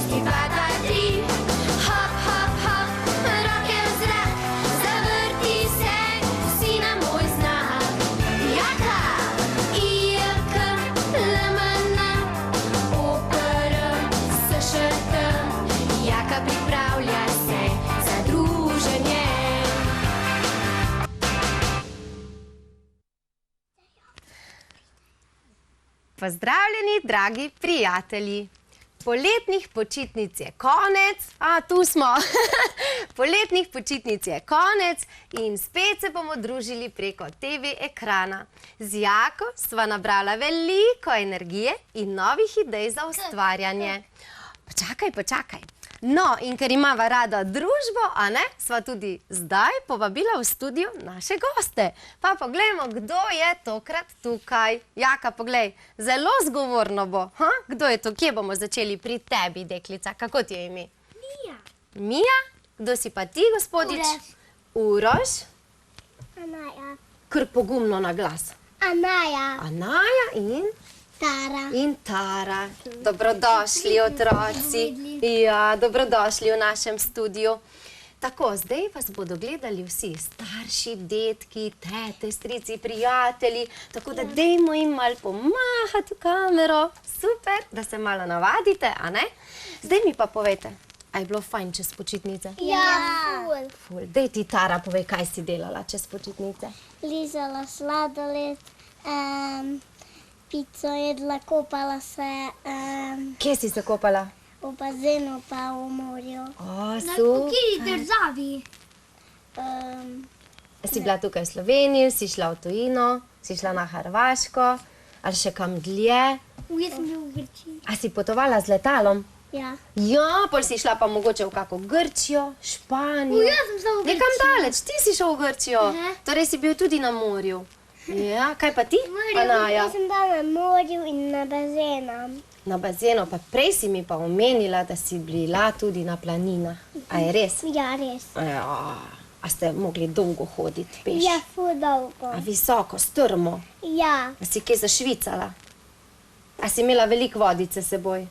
1, 2, 3, hop, hop, hop, roke v zrak, zavrti se, si na moj znak. Jaka, IJK, LMN, OPR, SŠT, Jaka pripravlja se za druženje. Pozdravljeni, dragi prijatelji! Poletnih počitnic je konec, tu smo, poletnih počitnic je konec in spet se bomo družili preko TV ekrana. Z Jako sva nabrala veliko energije in novih idej za ustvarjanje. Počakaj. No, in ker imava rada družbo, sva tudi zdaj povabila v studio naše goste. Pa poglejmo, kdo je tokrat tukaj. Jaka, poglej, zelo zgovorno bo. Kdo je to? Kje bomo začeli? Pri tebi, deklica. Kako ti je ime? Mija. Mija? Kdo si pa ti, gospodič? Uroš. Anaja. Kar pogumno na glas. Anaja. Anaja in? Tara. In Tara. Dobrodošli, otroci. Ja, dobrodošli v našem studiu. Tako, zdaj vas bodo gledali vsi starši, detki, tete, strici, prijatelji, tako da dajmo jim malo pomahati v kamero. Super, da se malo navadite, a ne? Zdaj mi pa povejte, a je bilo fajn čez počitnice? Ja, Ful. Daj ti, Tara, povej, kaj si delala čez počitnice. lizala sladoled, pico jedla, kopala se Kje si se kopala? v bazenu pa v morju. O, super. državi? Si bila tukaj v Sloveniji, si šla v tujino, si šla na Hrvaško, ali še kam dlje? Jaz sem bil v Grčiji. A si potovala z letalom? Ja. Ja, pol si šla pa mogoče v kako Grčijo, Španijo. sem šla v Nekam daleč, ti si šel v Grčijo. Torej si bil tudi na morju. Ja, kaj pa ti, Anaja? Jaz sem bila na morju in na bazenu. Na bazenu, pa prej si mi pa omenila, da si bila tudi na planinah. A je res? Ja, res. Ja, a ste mogli dolgo hoditi peš? Ja, ful dolgo. A visoko, strmo? Ja. A si kje zašvicala? A si imela veliko vodice s seboj?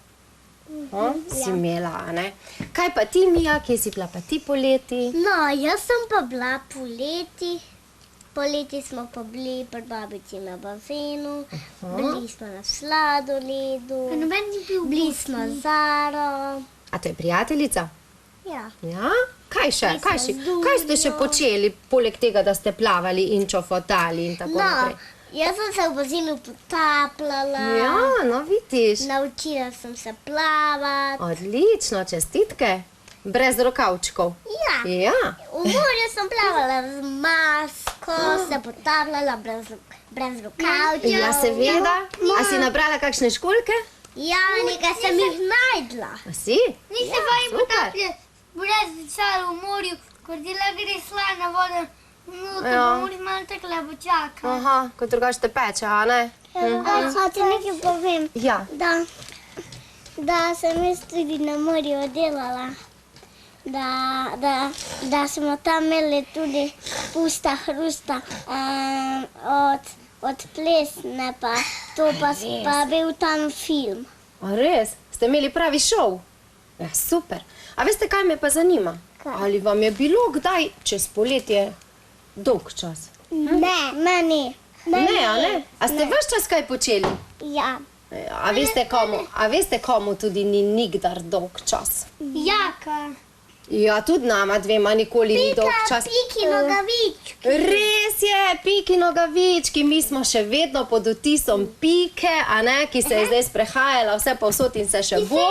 Si imela, a ne? Kaj pa ti, Mija, kje si bila pa ti poleti? No, jaz sem pa bila poleti. Poleti smo pa bili pri babici na bazenu, bili smo na sladoledu, bili smo z Zaro. A to je prijateljica? Ja. Ja? Kaj še? Bili smo z Kaj ste še Dunjo. počeli, poleg tega, da ste plavali in čofotali in tako No, naprej? jaz sem se v bazenu potapljala, Ja, no vidiš. naučila sem se plavati. Odlično, čestitke. Brez rokavčkov. Ja. Ja. V morju sem plavala z masko, se potapljala brez rokavčev. Ja, seveda. A si nabrala kakšne školjke? Ja, nekaj sem jih najdla. A si? Nisi Ja, bojim super. potapljati brez večera v morju, ko ti le gre slana voda, noter Ja. pa moraš malo takole počakati. Aha, kot drugače te peče, a ne? A ti nekaj povem, Ja. da sem jaz tudi na morju delala. Da smo tam imeli tudi pusta hrusta od plesne, pa to pa bil tam film. A res? Ste imeli pravi šov? Ja, super. A veste, kaj me pa zanima? Kaj? Ali vam je bilo kdaj čez poletje dolg čas? Ne, meni. Ne, a ne? A ste ves čas kaj počeli? Ja. A veste, komu tudi ni nikdar dolg čas? Jaka. Ja, tudi nama dvema nikoli ni dolg čas. Piki nogavički. Res je, Piki Nogavički, mi smo še vedno pod vtisom Pike, a ne, ki se je zdaj sprehajala vse povsod in se še bo.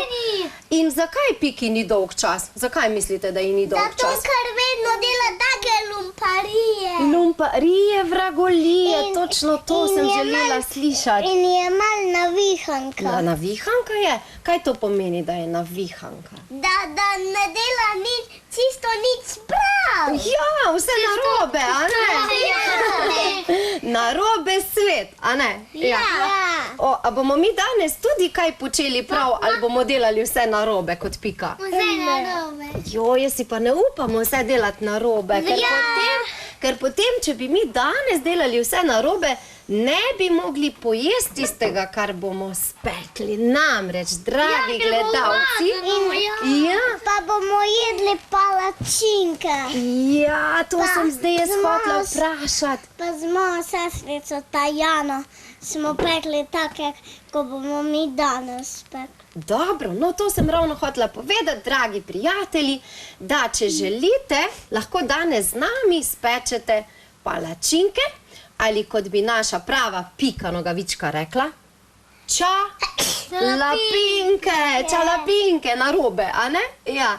In zakaj Piki ni dolg čas? Zakaj mislite, da ji ni dolg Zato, čas? ker vedno dela take lumparije. Lumparije, vragolije, točno to in sem je želela slišati. In je mal navihanka. Navihanka je? Kaj to pomeni, da je navihanka? Da ne dela nič, čisto nič prav. Ja, vse narobe, a ne? Narobe svet, a ne? Ja. A bomo mi danes tudi kaj počeli prav ali bomo delali vse narobe kot Pika? Vse narobe. Jo, jaz si pa ne upamo vse delati narobe, ker potem, če bi mi danes delali vse narobe, ne bi mogli pojesti tistega, kar bomo spekli. Namreč, dragi gledalci, Pa bomo jedli palačinke. ja, to sem zdaj jaz hotela vprašati. Pa z mojo sestrico Tajano smo pekli take, ko bomo mi danes spekli. Dobro, no to sem ravno hotela povedati, dragi prijatelji, da če želite, lahko danes z nami spečete palačinke ali kot bi naša prava Pika Nogavička rekla, čalapinke, narobe, a ne? Ja.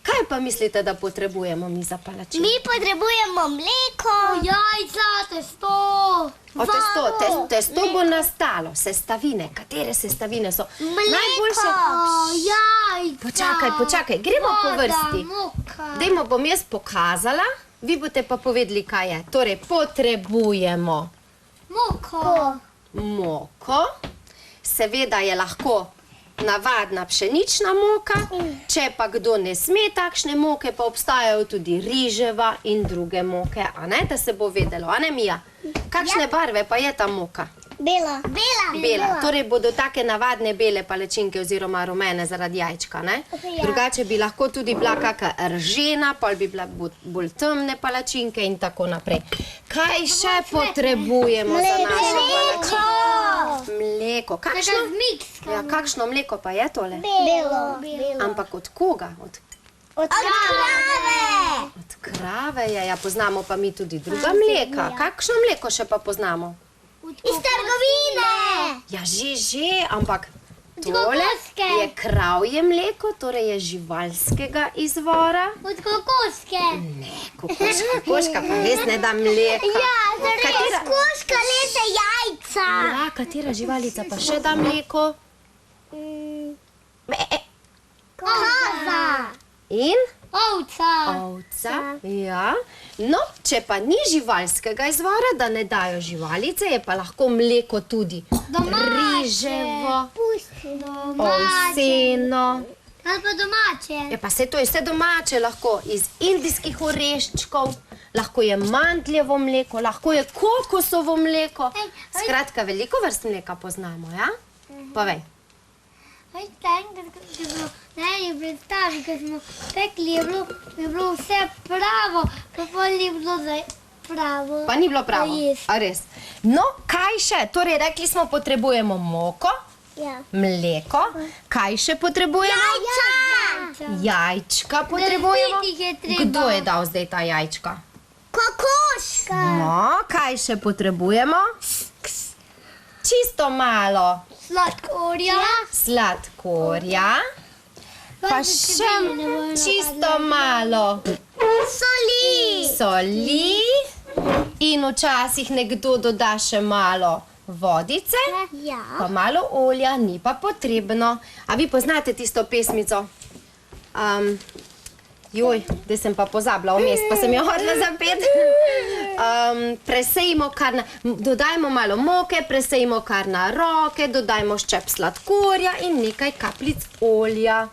Kaj pa mislite, da potrebujemo mi za palačinke? Mi potrebujemo mleko, Jajca, testo. Testo bo nastalo, sestavine. Katere sestavine so? mleko, Jajca. Počakaj, gremo po vrsti. Moka. Dajmo, bom jaz pokazala, vi boste pa povedali, kaj je. Torej, potrebujemo moko, seveda je lahko navadna pšenična moka, če pa kdo ne sme takšne moke, pa obstajajo tudi riževa in druge moke, a ne, da se bo vedelo, a ne, Mija? Kakšne barve pa je ta moka? bela. Bela, torej bodo take navadne bele palačinke oziroma rumene zaradi jajčka, ne? Ja. Drugače bi lahko tudi bila kaka ržena, pol bi bila bolj temne palačinke in tako naprej. Kaj še potrebujemo za našo palačinko? Mleko. Kakšno? Ja, kakšno mleko pa je tole? Belo. Ampak od koga? Od krave. Od krave je, ja, poznamo pa mi tudi druga mleka. Kakšno mleko še pa poznamo? Iz trgovine. Ja, že, ampak tole je kravje mleko, torej je živalskega izvora. Od kokoške. Ne, kokoška pa res ne da mleka. Kokoška leze jajca. Ja, katera živalica pa še da mleko? Koza. In? Ovca. Ovca, ja. No, če pa ni živalskega izvora, da ne dajo živalice, je pa lahko mleko tudi riževo, ovseno. Ali pa domače. Ja, pa to je vse domače, lahko iz indijskih oreščkov, lahko je mandljevo mleko, lahko je kokosovo mleko. Skratka, veliko vrst mleka poznamo, ja? Povej. Veste, enkrat, ko je bilo na eni predstavi, ko smo pekli, je bilo vse pravo, pa pol ni bilo pravo. Pa ni bilo pravo, jesti. a res. No, kaj še? Torej, rekli smo, potrebujemo moko, Ja. mleko, kaj še potrebujemo? Jajčka potrebujemo. Razbiti jih je treba. Kdo je dal zdaj ta jajčka? Kokoška. No, kaj še potrebujemo? Čisto malo Sladkorja. sladkorja, pa še čisto malo soli in včasih nekdo doda še malo vodice, Ja. pa malo olja, ni pa potrebno. A vi poznate tisto pesmico? Joj, zdaj sem pa pozabila vmes, pa sem jo hotela zapeti. Presejmo kar na, dodajmo malo moke, presejmo kar na roke, dodajmo ščep sladkorja in nekaj kapljic olja.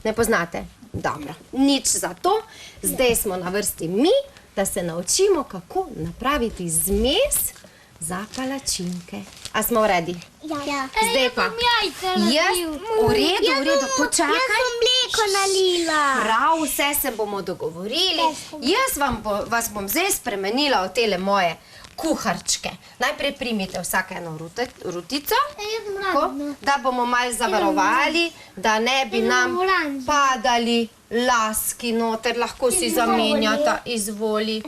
Ne poznate? Dobro, nič za to. Zdaj smo na vrsti mi, da se naučimo, kako napraviti zmes za palačinke. A smo v redu? Ja. Zdaj pa. Jajca Jaz, v redu, počakaj. Jaz bom mleko nalila. Prav, vse se bomo dogovorili. Jaz vas bom zdaj spremenila v tele moje kuharčke. Najprej primite vsake eno rutico, tako, da bomo malo zavarovali, da ne bi nam padali laski noter, lahko si zamenjata, izvoli.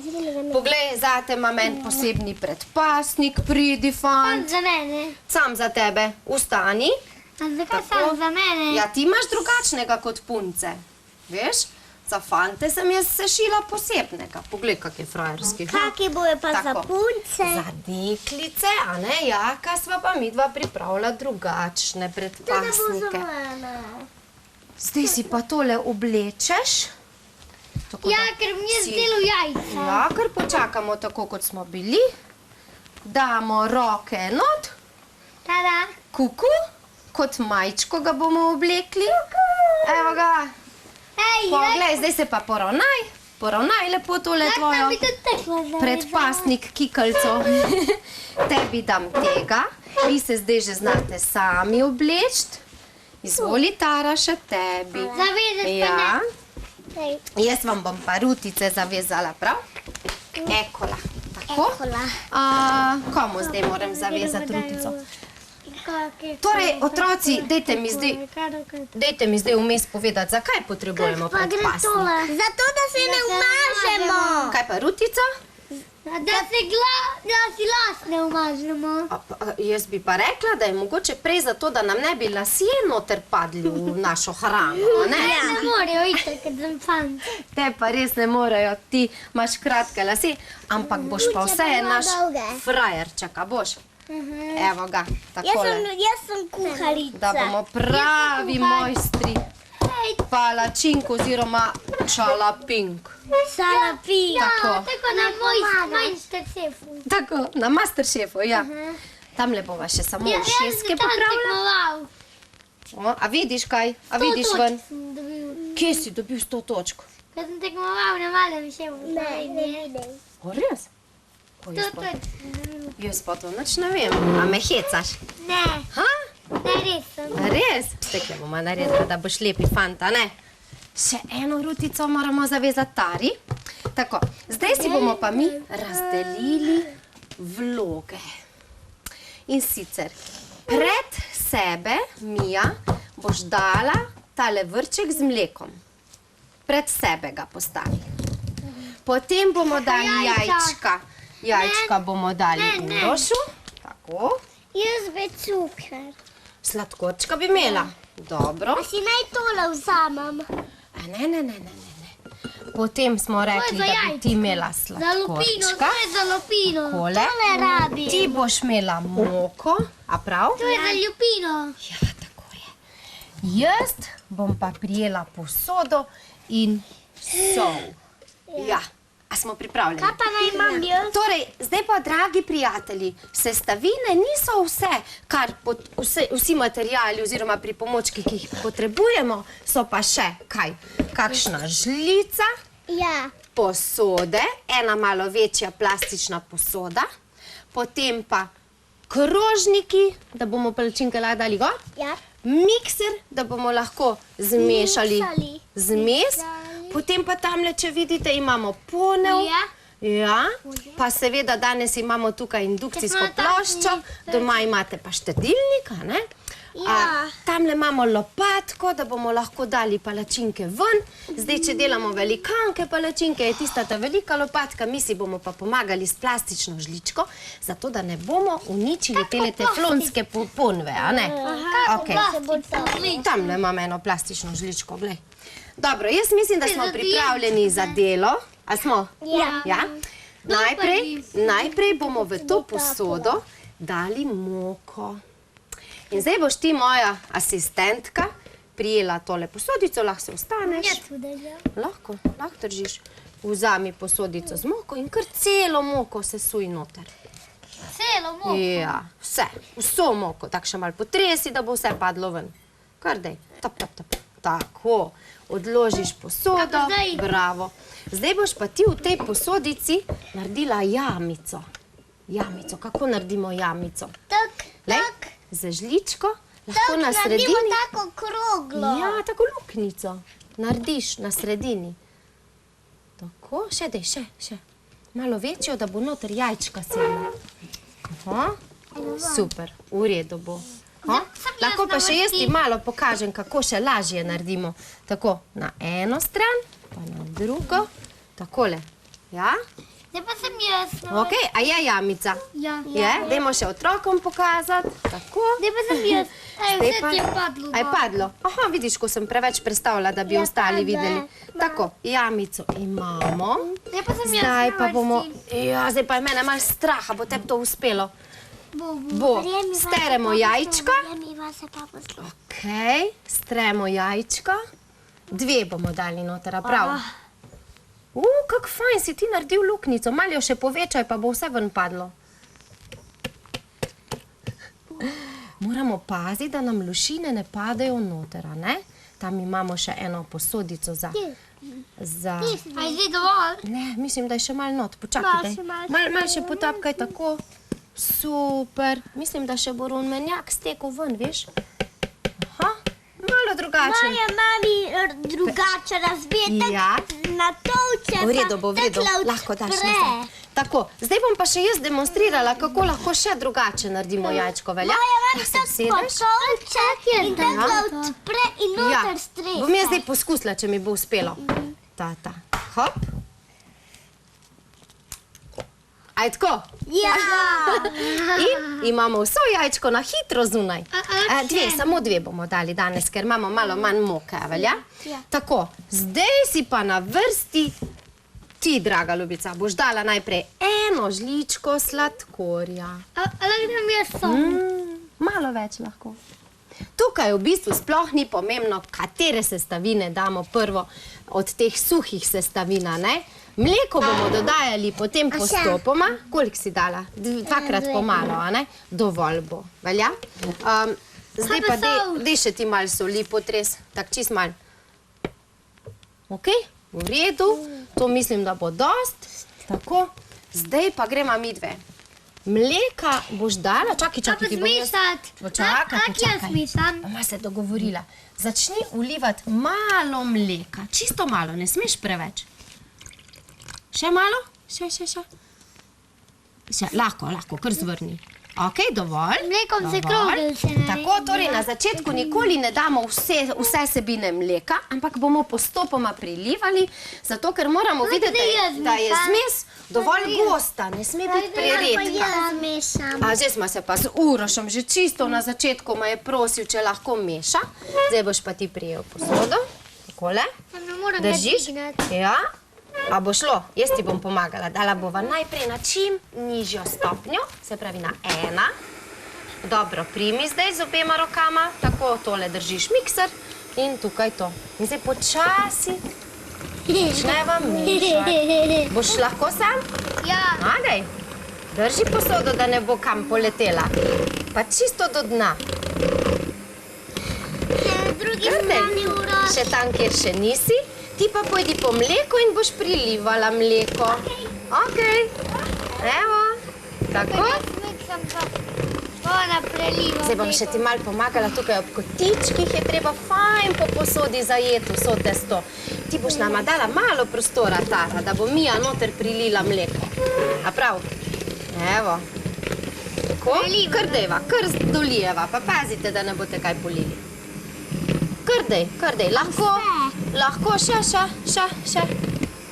Poglej, zate imam en posebni predpasnik, pridi fant. Za mene. Sam za tebe, vstani. A zakaj sam za mene? Ja, ti imaš drugačnega kot punce, veš? Za fante sem jaz sešila posebnega. Poglej, kak je frajerski. Kaki bojo pa za punce? Za deklice, a ne, jaka sva pa midva pripravila drugačne predpasnike. Zdaj si pa tole oblečeš. Tako Ja, da ker mi je si- zdelo jajca. Ja, kar počakamo tako, kot smo bili. Damo roke not, Tada. kuku, kot majčko ga bomo oblekli. Evo ga. Ej, Poglej, zdaj se pa poravnaj. poravnaj lepo tole tvojo predpasnik kikelco. Tebi dam tega, vi se zdaj že znate sami obleči. Izvoli, Tara, še tebi. Zavezaš pa Ja, Ej, jaz vam bom pa rutice zavezala, prav? Ekola, tako? Ekola. Komu zdaj moram zavezati rutico? Torej, otroci, dajte mi zdaj vmes povedati, zakaj potrebujemo predpasnik. Zato, da se ne umažemo. Kaj pa rutica? Da si las ne umažemo. Jaz bi pa rekla, da je mogoče prej zato, da nam ne bi lasje noter padli v našo hrano, ne? Ne morejo iti, ker sem fant. Te pa res ne morejo, ti imaš kratke lase, ampak boš pa vse naš frajerček, a boš? Evo ga, takole. Jaz sem kuharica. Da bomo pravi mojstri palačink oziroma čalapink. Salapija. Tako. Tako na Masterchefu. Tako, na Masterchefu, ja. Tamle bova še samo ušeske popravila. A vidiš kaj? A vidiš ven? Kje si dobil 100 točk? Ko sem tekmoval na malem šefu. O, res? Jaz pa to nič ne vem. A me hecaš? Ne, Ha? ne res sem. A res? Stekle bomo naredila, da boš lepi fanta, ne? Še eno rutico moramo zavezati Tari. Tako, zdaj si bomo pa mi razdelili vloge. In sicer, pred sebe, Mija, boš dala tale vrček z mlekom. Pred sebe ga postavi. Potem bomo dali jajčka. Jajčka bomo dali Urošu. Tako. Jaz bi cukor. Sladkorčka bi imela. Dobro. Si naj tole vzamem. Ne. Potem smo rekli, da bi ti imela Za lupino, sladkorčka. to je za lupino. Takole. Ne rabi. Ti boš imela moko, a prav? To je za lupino. Ja, tako je. Jaz bom pa prijela posodo in sol. Ja, a smo pripravljeni? Kaj pa naj imam jaz? Torej, zdaj pa, dragi prijatelji, sestavine niso vse, kar vsi materijali oziroma pripomočki, ki jih potrebujemo, so pa še kaj? Kakšna žlica, Ja. posode, ena malo večja plastična posoda, potem pa krožniki, da bomo palačinke lahko dali gor, Ja. mikser, da bomo lahko zmešali Miksali. zmes, potem pa tamle, če vidite, imamo ponev. Ja. Ja, pa seveda danes imamo tukaj indukcijsko ploščo, doma imate pa štedilnik, a ne? Ja. Tamle imamo lopatko, da bomo lahko dali palačinke ven. Zdaj, če delamo velikanke palačinke, je tista ta velika lopatka, mi si bomo pa pomagali s plastično žličko, zato da ne bomo uničili tele teflonske ponve, a ne? Okej. Tamle imam eno plastično žličko, glej. Dobro, jaz mislim, da smo pripravljeni za delo. A smo? Ja? Najprej bomo v to posodo dali moko. In zdaj boš ti, moja asistentka, prijela tole posodico, lahko se ostaneš. Lahko držiš. Vzami posodico z moko in kar celo moko sesuj noter. Celo moko. Ja, vso moko. Tako še malo potresi, da bo vse padlo ven. Kar dej. Tap. Tako. Odložiš posodo. Bravo. Zdaj boš pa ti v tej posodici naredila jamico. Jamico. Kako naredimo jamico? Tak. Z žličko. Lahko na Naredimo sredini. tako kroglo. Ja, tako luknjico. Narediš na sredini. Tako, še dej, še. Malo večjo, da bo noter jajčka sedla. Super, v redu bo. Lahko pa še jaz ti malo pokažem, kako še lažje naredimo. Tako, na eno stran, pa na drugo. Takole. Ja? Zdaj pa sem jaz. Ok, a je jamica? Ja. Je? Dajmo še otrokom pokazati. Tako. Zdaj pa sem jaz. Vse ti je padlo. A je padlo? Aha, vidiš, ko sem preveč prestavila, da bi ostali videli. Tako, jamico imamo. Zdaj pa sem jaz. Zdaj pa bomo... Ja, zdaj pa je mene malo straha, bo tebi to uspelo. Bo. Steremo jajčka. Ok, stremo jajčka. 2 bomo dali noter, a prav? Kak fajn si ti naredil luknjico. Malo jo še povečaj, pa bo vse ven padlo. Moramo paziti, da nam lušine ne padejo noter, a ne? Tam imamo še eno posodico za... A je zdaj dovolj? Ne, mislim, da je še malo not. Počakaj, malo še potapkaj tako. Super. Mislim, da še bo rumenjak stekel ven, veš? Aha, malo drugačen. Moja mami drugače razbije, na tolče, V redu bo, lahko daš nazaj. Tako, zdaj bom pa še jaz demonstrirala, kako lahko še drugače naredimo jajčko, velja? Moja mami Se usedeš? tolče in tako odpre in noter stresa. Bom jaz zdaj poskusila, če mi bo uspelo. Hop. Aj tako? Ja. In imamo vso jajčko na hitro zunaj. Samo dve bomo dali danes, ker imamo malo manj moke, velja? Tako, zdaj si pa na vrsti ti, draga ljubica, boš dala najprej eno žličko sladkorja. A lahko dam jaz sol? Malo več lahko. Tukaj v bistvu sploh ni pomembno, katere sestavine damo prvo od teh suhih sestavin, ne? Mleko bomo dodajali potem postopoma. Koliko si dala? Dvakrat pomalo, a ne? Dovolj bo, velja? Zdaj pa dej še ti malo soli potres, tak čist malo. Ok, v redu. To mislim, da bo dost. Tako, zdaj pa gremo midve. Mleka boš dala, čakaj, ti bom jaz... Počakaj. jaz mešam? Mama se je dogovorila. Začni vlivati malo mleka. Čisto malo, ne smeš preveč. Še malo? Še. Lahko, kar zvrni. Ok, dovolj. Mlekom se krogel se naredi. Tako, torej na začetku nikoli ne damo vse sebine mleka, ampak bomo postopoma prilivali, zato ker moramo videti, da je zmes dovolj gosta, ne sme biti preredka. Jaz mešam. Zdaj smo se pa z Urošem že čisto na začetku me je prosil, če lahko meša. Zdaj boš pa ti prijel posodo. Takole. Držiš? Ja. A bo šlo? Jaz ti bom pomagala. Dala bova najprej na čim nižjo stopnjo, se pravi na 1. Dobro, primi zdaj z obema rokama. Tako, tole držiš mikser in tukaj to. In zdaj počasi začneva mešati. Boš lahko sam? Ja. Daj, drži posodo, da ne bo kam poletela. Pa čisto do dna. Drugi strani Uroš. Še tam, kjer še nisi. Ti pa pojdi po mleko in boš prilivala mleko. Ok. Evo. Tako. Zdaj bom še ti malo pomagala. Tukaj ob kotičkih je treba fajn po posodi zajeti vso testo. Ti boš nama dala malo prostora, Tara, da bo Mija noter prilila mleko. A prav? Evo. Tako. Kar dejva, kar dolijeva. Pa pazite, da ne boste kaj polili. Kar dej. Lahko še.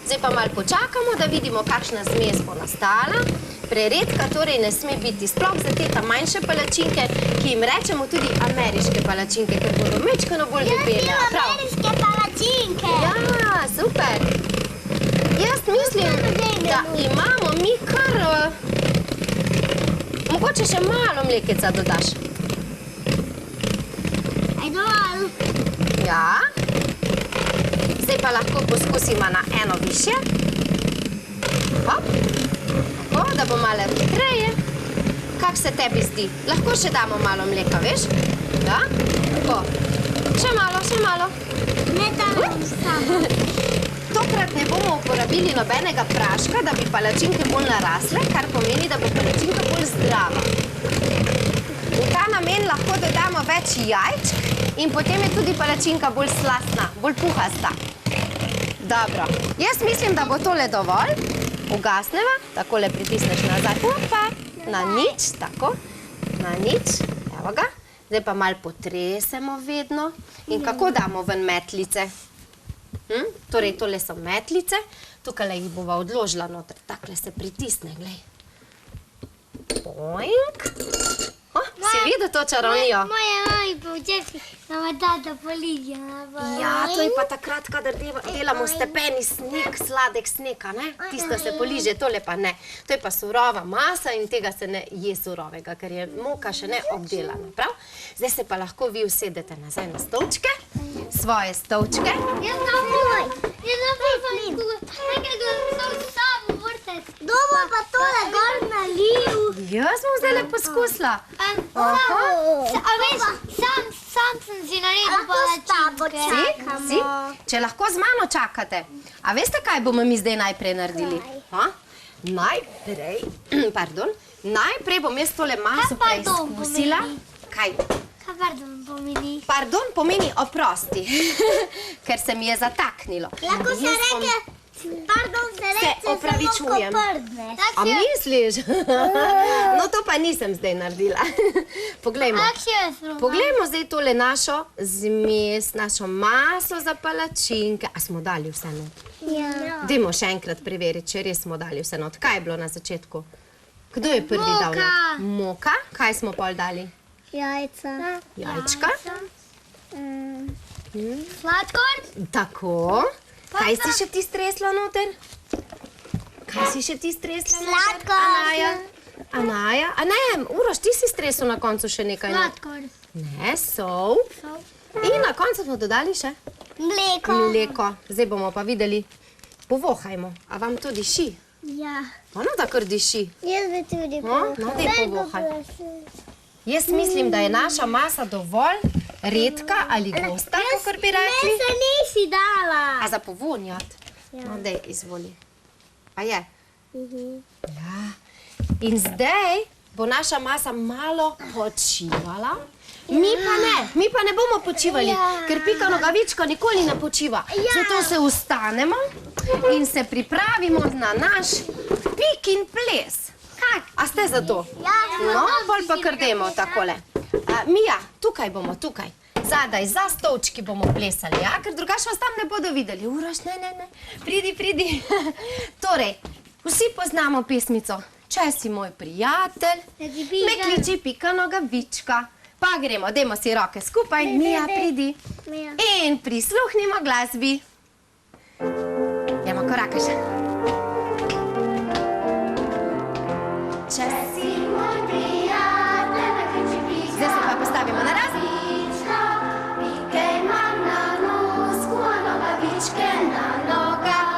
Zdaj pa malo počakamo, da vidimo, kakšna zmes bo nastala. Preredka torej ne sme biti, sploh za te manjše palačinke, ki jim rečemo tudi ameriške palačinke, ker bodo mečkano bolj debele. Ameriške palačinke. Ja, super. Jaz mislim, da imamo mi kar... Mogoče še malo mlekeca dodaš. Aj dovolj. Ja. Zdaj pa lahko poskusimo na eno višje. Hop. Tako, da bo malo hitreje. Kak se tebi zdi? Lahko še damo malo mleka, veš? Ja? Tako. Še malo. Ne dam samo. Tokrat ne bomo uporabili nobenega praška, da bi palačinke bolj narasle, kar pomeni, da bo palačinka bolj zdrava. V ta namen lahko dodamo več jajčk in potem je tudi palačinka bolj slastna, bolj puhasta. Dobro, jaz mislim, da bo tole dovolj. Ugasneva, takole pritisneš nazaj. Opa, na nič, tako, na nič. Evo ga. Zdaj pa malo potresemo vedno. In kako damo ven metlice? Torej, tole so metlice. Tukaj jih bova odložila noter. Takle se pritisne, glej. Boink. Si videl to čarovnijo? Moja mami pa včasih nama tata polija. Ja, to je pa takrat, kadar delamo stepeni sneg, sladek sneg, ne? Tisto se poliže, tole pa ne. To je pa surova masa in tega se ne je surovega, ker je moka še ne obdelana, prav? Zdaj se pa lahko vi usedete nazaj na stolčke, svoje stolčke. Jaz nam bolj. Nekaj sem samo vrtec. Dobo pa tole gor nalil. Jaz bom zdaj le poskusila. A veš, sam Sam sem si naredil Lahko s tabo palačinke. čakamo. Si? Če lahko z mano čakate. A veste, kaj bomo mi zdaj najprej naredili? Ha? Najprej bom jaz tole maso Kaj pardon preizkusila. pomeni? Kaj? Kaj pardon pomeni? Pardon pomeni oprosti, ker se mi je zataknilo. Lahko se Jaz bom- reče, pardon, se reče opravičujem. samo, ko prdneš. A misliš? No, to pa nisem zdaj naredila. Poglejmo. Kako si jaz probam? Poglejmo zdaj tole našo zmes, našo maso za palačinke. A smo dali vse not? Ja. Dajmo še enkrat preveriti, če res smo dali vse not. Kaj je bilo na začetku? Kdo je prvi dal not? Moka. Moka. Kaj smo pol dali? Jajca. Jajčka. Sladkor? Tako. Kaj si še ti stresla noter? Kaj si še ti stresla noter? Sladkor. Anaja? A ne, Uroš, ti si stresel na koncu še nekaj noter. Sladkor. Ne, sol. In na koncu smo dodali še Mleko. mleko. Zdaj bomo pa videli. Povohajmo. A vam to diši? Ja. Ono da kar diši. Jaz bi tudi No, daj povohaj. Jaz mislim, da je naša masa dovolj redka ali gosta, kakor bi rekli. Se nisi dala. A za povonjat? No, daj, izvoli. A je? Ja. In zdaj bo naša masa malo počivala. Mi pa ne bomo počivali, ker Pika Nogavička nikoli ne počiva. Zato se ustanemo in se pripravimo na naš Pikin ples. A ste za to? No, bolj pa kar dajmo takole. Mija, tukaj bomo, tukaj. Zadaj, za stolčki bomo plesali, ja? Ker drugače vas tam ne bodo videli. Uroš, ne. Pridi. Torej, vsi poznamo pesmico. Če si moj prijatelj, me kliči Pika Nogavička. Pa gremo, dajmo si roke skupaj. Mija, pridi. In prisluhnimo glasbi. Dajmo korake še. Če si Moj prijatelj, me kliči Pika Zdaj se pa postavimo na raz. Nogavička. Pike imam na nosku, a nogavičke na nogah.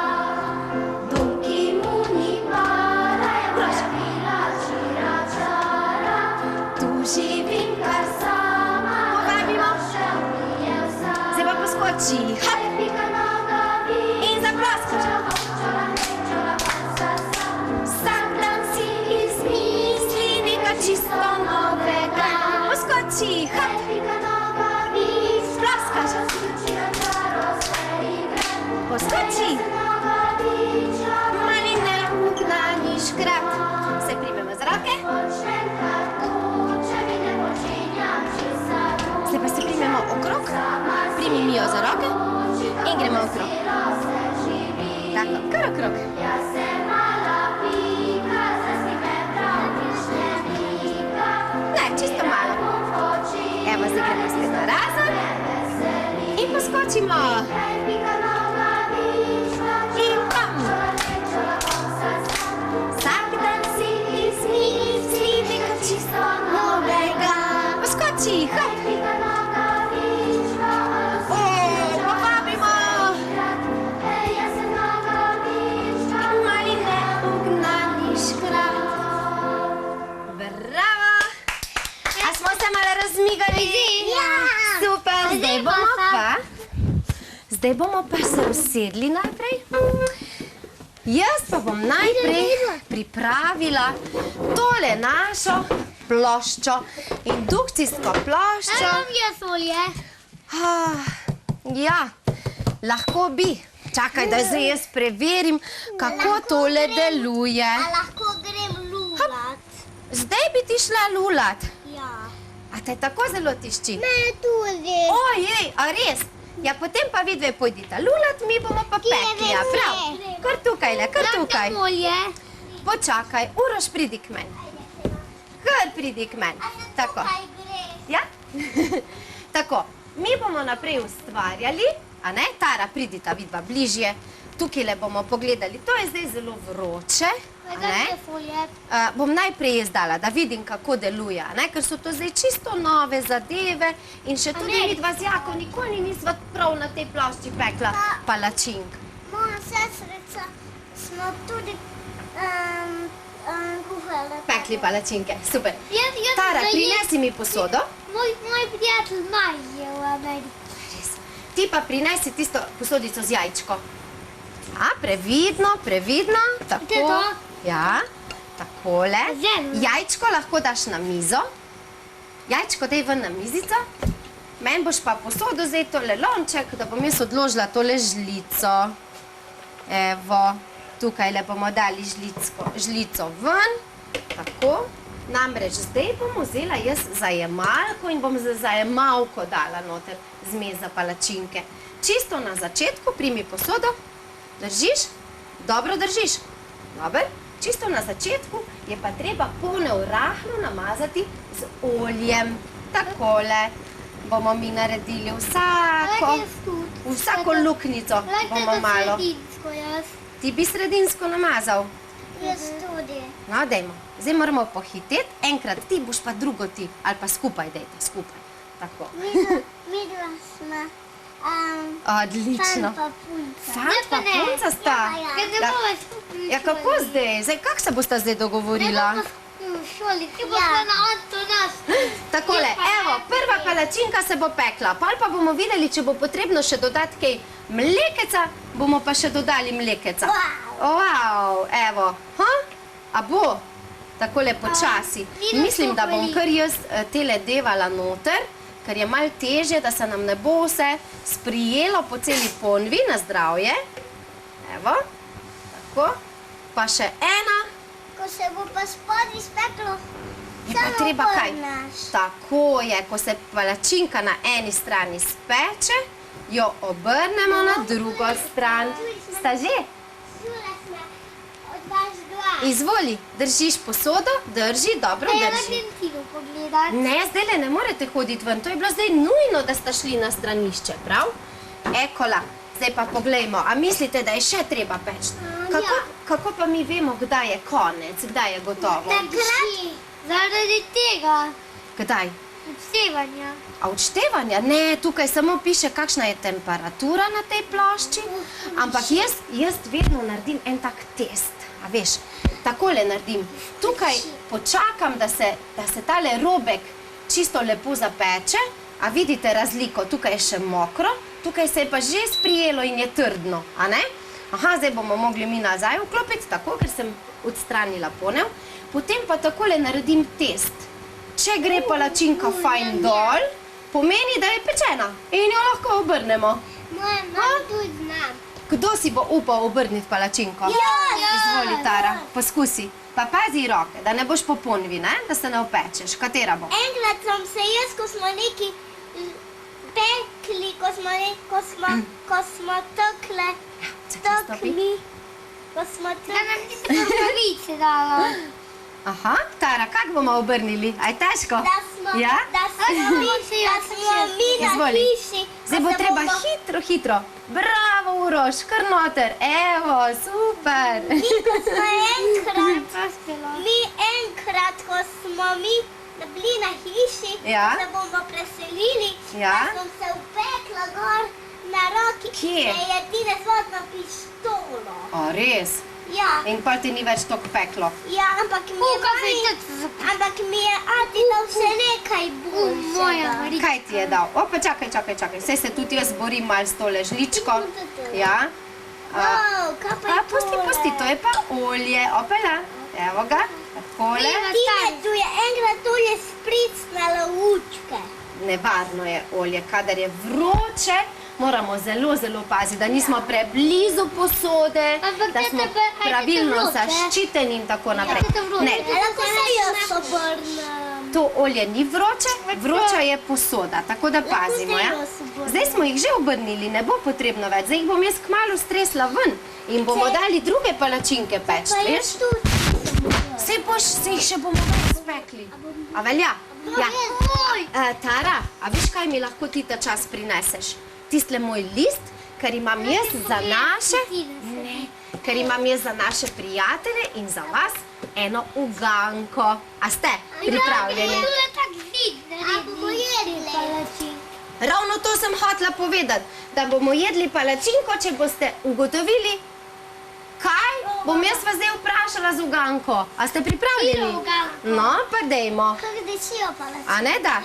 Dunki mu ni para, je moja bila žira čara. Tu živim kar sama, Povabimo. še umije vsa. Zdaj pa poskoči. Hop. Pika Nogavička. In zaploskaš. Vsak dan si izmisli nekaj čisto novega. Poskoči. Hop. Sploskaš. Poskoči. Maline ugnaniš krat. Se primemo z roke. Zdaj pa se primemo okrog. Primi Mijo za roke. In gremo okrog. Tako, kar okrog. Ne, čisto malo. Evo, zdaj gremo spet na razen. In poskočimo. In tam. Vsak dan si izmisli nekaj čisto novega. Poskoči, hop. O, povabimo. Maline ugnaniš krat. Bravo. A smo se malo razmigali? Ja. Super, zdaj bomo pa se usedli najprej. Jaz pa bom najprej pripravila tole našo ploščo, indukcijsko ploščo. Imam jaz olje. Ja, lahko bi. Čakaj, da zdaj jaz preverim, kako tole deluje. A lahko grem lulat? Zdaj bi ti šla lulat. Ja. A te tako zelo tišči? Me tudi. Ojej, a res? Ja, potem pa vidve pojdita lulat, mi bomo pa pekli, a prav? Kar tukaj, kar tukaj. Dam olje. Počakaj, Uroš, pridi k meni. Kar pridi k meni. Tako. Ja? Tako, mi bomo naprej ustvarjali, a ne? Tara, pridita vidva bližje. Tukaj bomo pogledali, to je zdaj zelo vroče, a Dam ne? jaz olje. Bom najprej jaz dala, da vidim, kako deluje, a ne? Ker so to zdaj čisto nove zadeve in še tudi vidva z Jakom nikoli nisva prav na tej plošči pekla palačink. Moja sestrica smo tudi kuhale. Pekli palačinke, super. Jaz Tara, zdaj prinesi mi posodo. Moj prijatelj Maj je v Ameriki. Res. Ti pa prinesi tisto posodico z jajčko. Ja, previdno, previdno. Tako. To je to? Ja, takole. Zelo. Jajčko lahko daš na mizo. Jajčko daj ven na mizico. Meni boš pa posodo zdaj tole lonček, da bom jaz odložila tole žlico. Evo, tukaj le bomo dali žlico ven. Tako. Namreč zdaj bom vzela jaz zajemalko in bom za zajemalko dala noter zmes za palačinke. Čisto na začetku primi posodo. Držiš? Dobro držiš. Dobro. Čisto na začetku je pa treba ponev rahlo namazati z oljem. Takole bomo mi naredili vsako luknjico bomo malo. Sredinsko jaz. Ti bi sredinsko namazal. Jaz tudi. No, dajmo. Zdaj moramo pohiteti. Enkrat ti, boš pa drugo ti. Ali pa skupaj, dajte, skupaj. Tako. Midva smo Odlično. fan pa punca. Fant pa punca sta. Ker ne bomo skupaj. Ja, kako zdaj? Zdaj, kako se bosta zdaj dogovorila? Ne bomo v šoli, ti boš na Antonas. Takole, evo, prva palačinka se bo pekla. Pol pa bomo videli, če bo potrebno še dodati kaj mlekeca, bomo pa še dodali mlekeca. Wow, evo. A bo? Takole počasi. Mislim, da bom kar jaz tele devala noter, ker je malo težje, da se nam ne bo vse sprijelo po celi ponvi na zdravje. Evo, tako. Pa še ena. Ko se bo pa spodaj speklo, Je pa treba kaj? Tako je, ko se palačinka na eni strani speče, jo obrnemo na drugo stran. Sta že? Zule sme od vas dva. Izvoli, držiš posodo, drži, dobro Kaj na drži. Argentino pogledati? Ne, zdajle ne morete hoditi ven, to je bilo zdaj nujno, da sta šli na stranišče, prav? Ekola, zdaj pa poglejmo, a mislite, da je še treba peči? Kako pa mi vemo, kdaj je konec, kdaj je gotovo? Zaradi tega Kdaj? odštevanja. A odštevanja? Ne, tukaj samo piše, kakšna je temperatura na tej plošči, ampak jaz vedno naredim en tak test, a veš, takole naredim. Tukaj počakam, da se tale robek čisto lepo zapeče, a vidite razliko, tukaj je še mokro, tukaj se je pa že sprijelo in je trdno, a ne? Aha, zdaj bomo mogli mi nazaj vklopiti, tako, ker sem odstranila ponev. Potem pa takole naredim test. Če gre palačinka fajn dol, pomeni, da je pečena in jo lahko obrnemo. Moja mama tudi znam. Kdo si bo upal obrniti palačinko? Izvoli, Tara, poskusi. Pa pazi roke, da ne boš po ponvi, ne? Da se ne opečeš. Katera bo? Enkrat sem se jaz, ko smo neki pekli, ko smo tokli, Da nam ti se rokavice dala. Aha, Tara, kako bomo obrnili? Aj težko? da smo mi na Izvoli. hiši. Zdaj bo treba hitro. Bravo, Uroš, kar noter. Evo, super. Mi enkrat, ko smo mi bili na hiši, Ja. se bomo preselili, Ja. da sem se upekla gor na roki, Kje? da je Tine s vodno pištolo. O, res? Ja, In pol ti ni več toliko peklo. ja, ampak mi je ati dal še nekaj Moja boljšega. Marika. Kaj ti je dal? Opa, čakaj. Saj se tudi jaz borim malo s tole žličko. Ja. Wow, kaj pa je Pusti, to je pa olje. Opela, evo ga, takole. Tine, tu je enkrat olje spricnalo učke. Nevarno je olje, kadar je vroče, moramo zelo paziti, da nismo preblizu posode, Ampak da smo ajde pravilno vroče. zaščiteni in tako naprej. Ajde vroče. Ne, Lahko se jaz obrnem. to olje ni vroče, vroča je posoda, tako da pazimo. Ja? Zdaj smo jih že obrnili, ne bo potrebno več, zdaj jih bom jaz kmalu stresla ven in bomo dali druge palačinke peč, Pa veš? jaz tudi. Se jih še bomo več spekli. A velja? Ja. Tara, a veš, kaj mi lahko ti ta čas prineseš? Tistle moj list, ker imam jaz za naše prijatelje in za vas eno uganko. A ste pripravljeni? To je tak zid, A bomo jedli? Ravno to sem hotela povedati, da bomo jedli palačinko, če boste ugotovili, Kaj? Bom jaz vas zdaj vprašala z uganko. A ste pripravljeni? Katero uganko? No, pa dejmo. Kako dišijo palačinke? A ne da?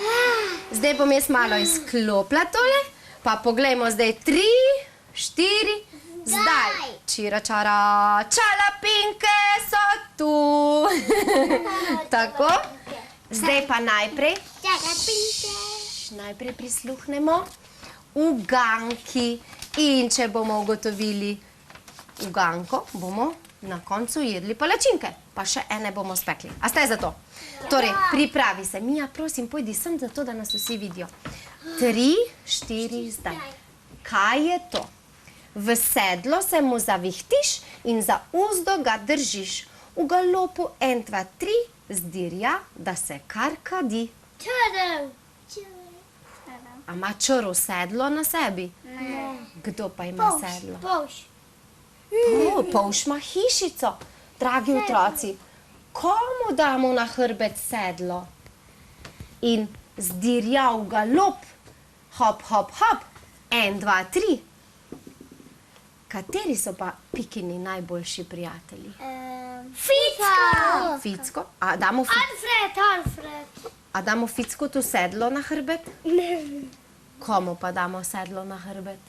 Zdaj bom jaz malo izklopila tole, pa poglejmo zdaj 3, 4, zdaj. Čira, čara, čalapinke so tu. Tako. Zdaj pa najprej prisluhnemo uganki. In če bomo ugotovili uganko, bomo na koncu jedli palačinke. Pa še ene bomo spekli. A ste za to? Torej, pripravi se. Mija, prosim, pojdi sem za to, da nas vsi vidijo. 3, 4, zdaj. Kaj je to? V sedlo se mu zavihtiš in za uzdo ga držiš. V galopu 1, 2, 3 zdirja, da se kar kadi. Črv. A ima črv sedlo na sebi? Ne. Kdo pa ima sedlo? Polš. Polš ima hišico. Dragi otroci, komu damo na hrbet sedlo? In zdirja v galop. Hop, hop, hop. 1, 2, 3. Kateri so pa Pikini najboljši prijatelji? Ficko. Ficko? A damo Alfred. A damo Ficko tu sedlo na hrbet? Ne. Komu pa damo sedlo na hrbet?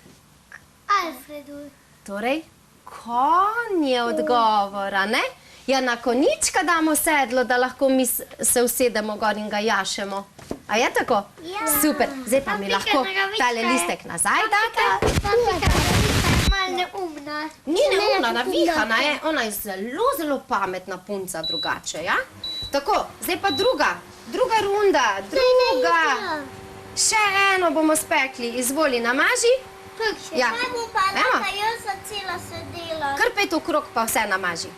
Alfredu. Torej, konj je odgovora, ne? Ja, na konjička damo sedlo, da lahko mi se usedemo gor in ga jašemo. A je tako? Ja. Super. Zdaj pa mi lahko tale listek nazaj date. Malo neumna. Ni neumna, navihana je. Ona je zelo, zelo pametna punca drugače, ja? Tako, zdaj pa druga runda, druga. Še eno bomo spekli. Izvoli, namaži. Ja. Kaj bom pa lahko jaz za cela sedela? Kar pet okrog pa vse namaži.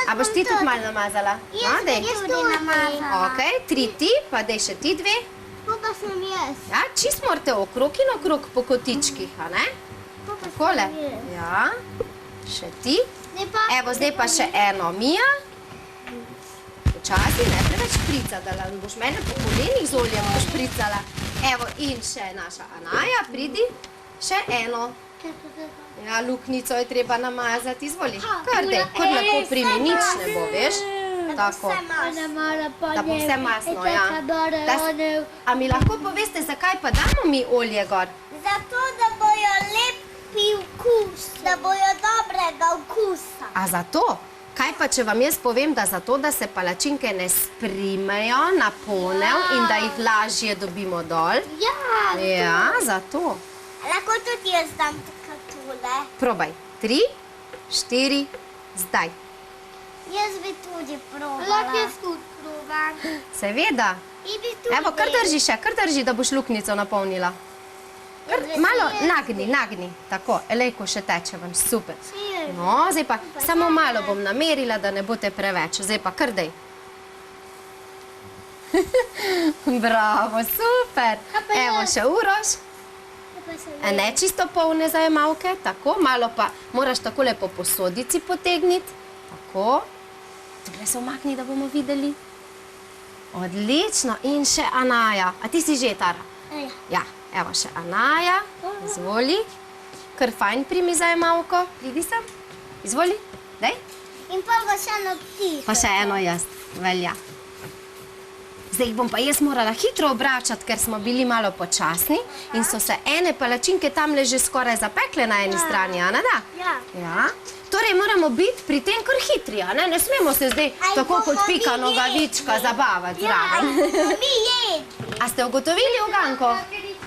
A boš ti tudi malo namazala? Jaz tudi namazala. Ok, 3 ti, pa dej še ti 2. To pa sem jaz. Ja, čist morate okrog in okrog po kotičkih, a ne? Takole. Ja, še ti. Evo, zdaj pa še eno Mija. Počasi, ne preveč špricala, boš mene po kolenih z oljem boš špricala. Evo, in še naša Anaja, pridi. Še eno. Ja, luknico je treba namazati, izvoli. Kar dej, kar lepo primi, nič ne bo, veš? Tako. Da bo vse masno, ja. A mi lahko poveste, zakaj pa damo mi olje gor? Zato, da bojo lepi vkus, da bojo dobrega vkusa. A zato? Kaj pa, če vam jaz povem, da zato, da se palačinke ne sprimejo na ponev in da jih lažje dobimo dol? Ja, zato. Lahko tudi jaz dam tako tule. Probaj. 3, 4, zdaj. Jaz bi tudi probala. Lahko jaz tudi probam. Seveda. Evo, kar drži še, kar drži, da boš luknico napolnila. Malo nagni, tako, elejko še teče ven, super. No, zdaj pa samo malo bom namerila, da ne bote preveč. Zdaj pa kar dej. Bravo, super. Evo še Uroš. Ne čisto polne zajemalke, tako, malo pa moraš takole po posodici potegniti. Tako. Tukaj se umakni, da bomo videli. Odlično. In še Anaja. A ti si že, Tara? Ja. Evo še Anaja, izvoli. Kar fajn primi zajemalko. Pridi sem. Izvoli. Dej. In pa bo še eno ti. Pa še eno jaz. Velja. Zdaj jih bom pa jaz morala hitro obračati, ker smo bili malo počasni in so se ene palačinke tamle že skoraj zapekle na eni strani, a ne da? Ja. Torej moramo biti pri tem kar hitri, a ne? Ne smemo se zdaj tako kot Pika Nogavička zabavati zraven. Mi jedli. A ste ugotovili uganko?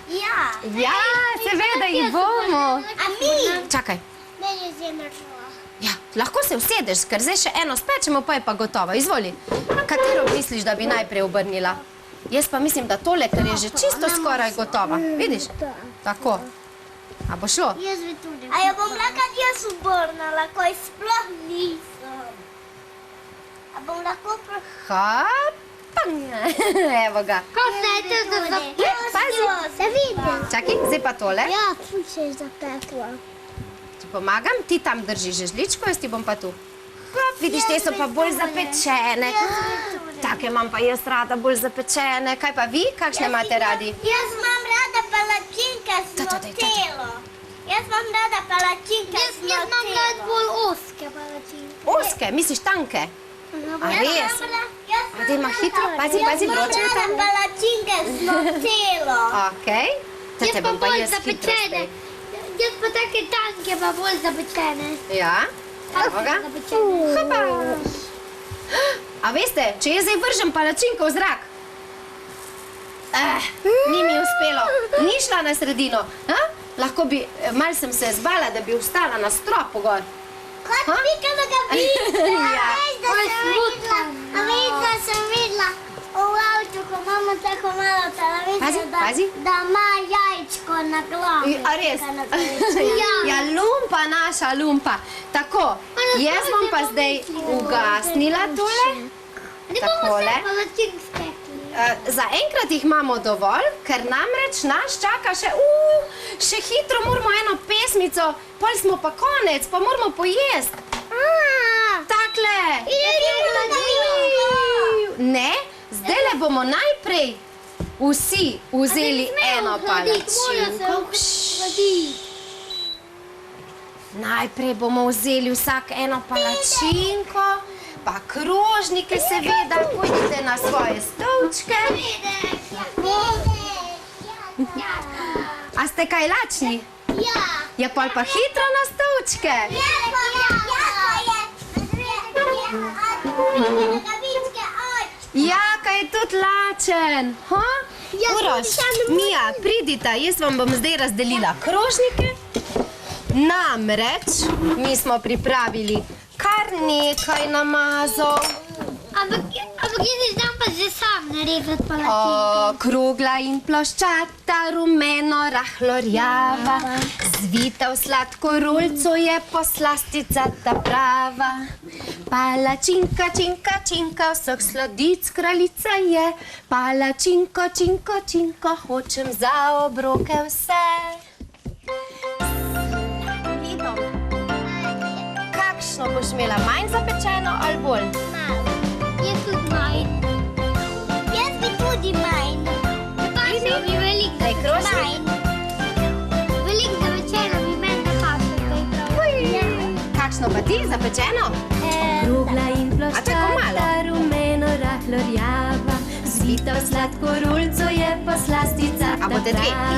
Ja. Ja, seveda jih bomo. A mi? Čakaj. Meni je zemljala. Ja, lahko se usedeš, ker zdaj še eno spečemo, pa je pa gotovo. Izvoli. Katero misliš, da bi najprej obrnila? Jaz pa mislim, da tole, ker je že čisto skoraj gotova. Vidiš? Tako. A bo šlo? Jaz bi tudi. A jo bom lahko jaz obrnila, ko jih sploh nisem. A bom lahko Evo ga. Kot ne, to je za Pazi. Se vidi. Čakaj, zdaj pa tole. Ja, ful se je zapekla. Ti pomagam, ti tam držiš žličko, jaz ti bom pa tu. Vidiš, te so pa bolj zapečene. Take imam pa jaz rada bolj zapečene. Kaj pa vi? Kakšne imate radi? Jaz imam rada palačinke z notelo. Jaz imam rada palačinke z notelo. Jaz imam rad bolj osk. ozke, misliš tanke? A res? A dajma hitro, pazi, vroče je tam. Palačinke smo celo. Okej, da te bom pa jaz hitro spet. Jaz pa take tanke pa bolj zapečene. Ja, evo ga. Hopa. A veste, če jaz zdaj vržem palačinko v zrak, ni mi uspelo, ni šla na sredino. Lahko bi, malo sem se zbala, da bi vstala na stropu gor. Kot pika nogavice. Ja. A veš, da sem videla v avtu, ko imamo tako malo televizijo, Pazi. da ima jajčko na glavi. A res? Ja, lumpa naša, lumpa. Tako, jaz bom pa zdaj ugasnila tole. Ne bomo Takole. vse palačink spekli. Zaenkrat jih imamo dovolj, ker namreč nas čaka še hitro moramo eno pesmico, pol smo pa konec, pa moramo pojesti. Takle. Ne, zdajle bomo najprej vsi vzeli eno palačinko. Najprej bomo vzeli vsak eno palačinko, pa krožnike seveda, pojdite na svoje stolčke. A ste kaj lačni? Ja. Ja, pol pa hitro na stolčke. Ja, kaj je tudi lačen. Uroš, Mija, pridita, jaz vam bom zdaj razdelila krožnike. Namreč, mi smo pripravili kar nekaj namazov. Ampak jaz ne znam pa že sam narediti palačinke. Krogla in ploščata, rumeno, rahlo rjava, zvita v sladko rulco je poslastica ta prava. Palačinka, činka, činka, vseh sladic kraljica je. Palačinko, činko, činko, hočem za obroke vse. Vidom, kakšno boš imela, manj zapečeno ali bolj? Jaz tudi manj. Jaz bi tudi manj. Paše mi veliko Daj krožnik. Veliko zapečeno mi meni ne paše, to je prav. Kakšno pa ti, zapečeno? Krogla in ploščata, rumeno, rahlo rjava, zvita v sladko rulco je poslastica ta prava.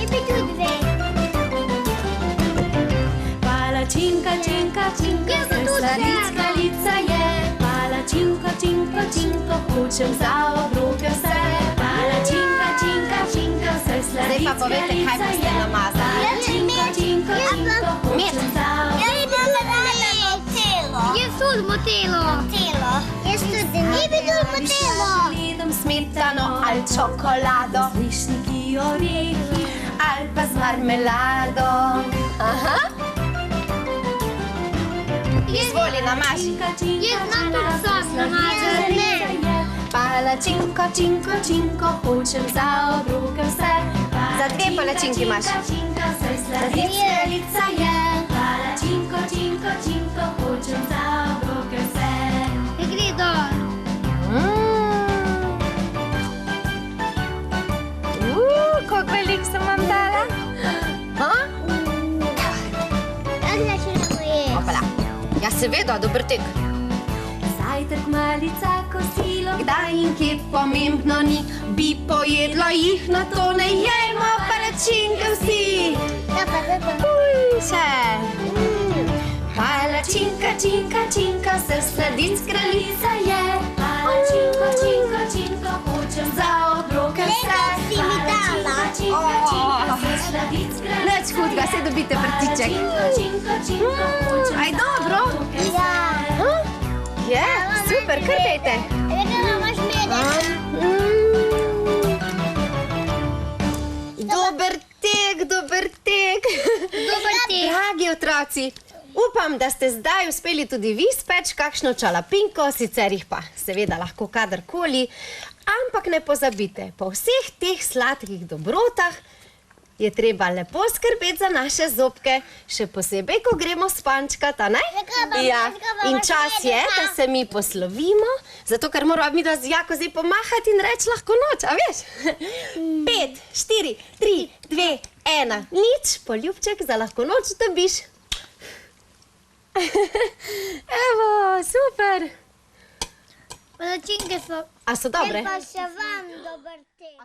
In bi tudi dve. Palačinka, činka, činka, vseh sladic kraljica je. Palačinko, činko, činko, hočem za obroke vse. Palačinka, činka, činka, vseh sladic kraljica je. Zdaj pa povejte, kaj boste namazali. Palačinko, činko, činko, hočem za Jaz bi rada celo. Jaz tudi motelo. Celo. Jaz tudi ne bi tudi motelo. Sledom smetano ali čokolado, z lišniki, orehi ali pa z marmelado. Aha. Izvoli, namaži. Jaz znam tudi sos namazati. Palačinko, činko, činko, hočem za obroke vse. Za dve palačinki imaš. Sladic kraljica je. Palačinko, činko, činko, hočem za obroke vse. Ne gre dol. Koliko velik sem vam dala? Opala. Ja, seveda, dober tek. Zajtrk, malica, kosilo, kdaj in kje pomembno ni, bi pojedla jih, na to ne jemo palačinke vsi. Še. Palačinka, činka, činka, vseh sladic kraljica je. Palačinko, činko, činko, hočem za obroke vse. Palačinka, činka, činka, vseh sladic kraljica je. Nič hudega, saj dobite vrtiček. Aj, dobro. Je, super, kar dejte. Dober tek, dober tek. Dragi otroci, upam, da ste zdaj uspeli tudi vi speč kakšno čalapinko, sicer jih pa seveda lahko kadarkoli, ampak ne pozabite, po vseh teh sladkih dobrotah je treba lepo skrbeti za naše zobke, še posebej, ko gremo spančkat, a ne? Ja, in čas je, da se mi poslovimo, zato ker moramo mi z Jako zdaj pomahati in reči lahko noč, a veš? 5, 4, 3, 2, 1, nič, poljubček za lahko noč dobiš. Evo. Druge so. A so dobre? Pa še vam dober tek.